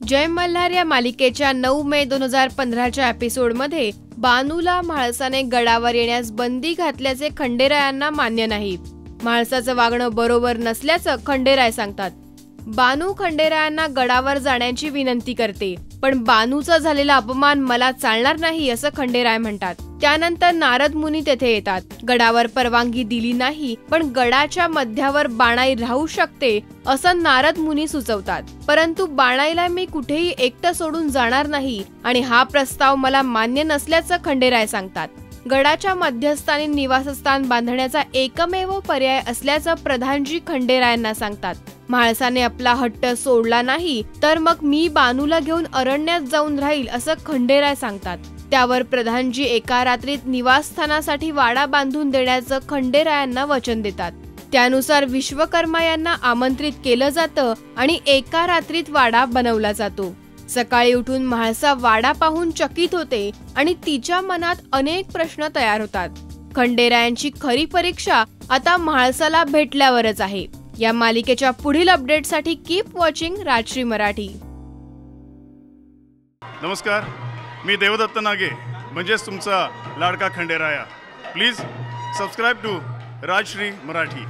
जय मल्हार या मालिकेच्या 9 मे 2015च्या एपिसोडमध्ये बानूला म्हाळसाने गडावर येण्यास बंदी घातल्याचे खंडेरायांना मान्य नाही। म्हाळसाचं वागणं बरोबर नसल्याचं खंडेराय सांगतात। बानू खंडेरायांना गडावर जाण्याची विनंती करते, पण बानूचा झालेला अपमान मला चालणार नाही असं खंडेराय म्हणतात। त्यानंतर नारद मुनी तेथे येतात। गडावर परवानगी दिली नाही, पण गडाच्या मध्यावर बाणाई राहू शकते असं नारद मुनी सुचवतात। परंतु बाणाईला मी कुठेही एकटं सोडून जाणार नाही आणि हा प्रस्ताव मला मान्य नसल्याचं खंडेराय सांगतात। गडाच्या मध्यस्थानी निवासस्थान बांधण्याचा एकमेव पर्याय असल्याचं प्रधानजी खंडेरायांना सांगतात। म्हाळसाने आपला हट्ट सोडला नाही तर मग मी बानूला घेऊन अरण्यात जाऊन राहील असं खंडेराय सांगतात। त्यावर प्रधानजी एका रात्रीत निवासस्थानासाठी वाडा बांधून देण्याचं खंडेरायांना वचन देतात। त्यानुसार विश्वकर्मा यांना आमंत्रित केलं जातं आणि एका रात्रीत वाडा बनवला जातो। सकाळी उठून म्हाळसा वाडा पाहून चकित होते आणि तिच्या मनात अनेक प्रश्न तयार होतात। खंडेरायांची खरी परीक्षा आता म्हाळसाला भेटल्यावरच आहे। या मालिकेच्या पुढील अपडेटसाठी कीप वॉचिंग राजश्री मराठी। नमस्कार, मी देवदत्त नागे, म्हणजेच तुमचा लाडका Khanderaya. Please subscribe to Rajshri Marathi.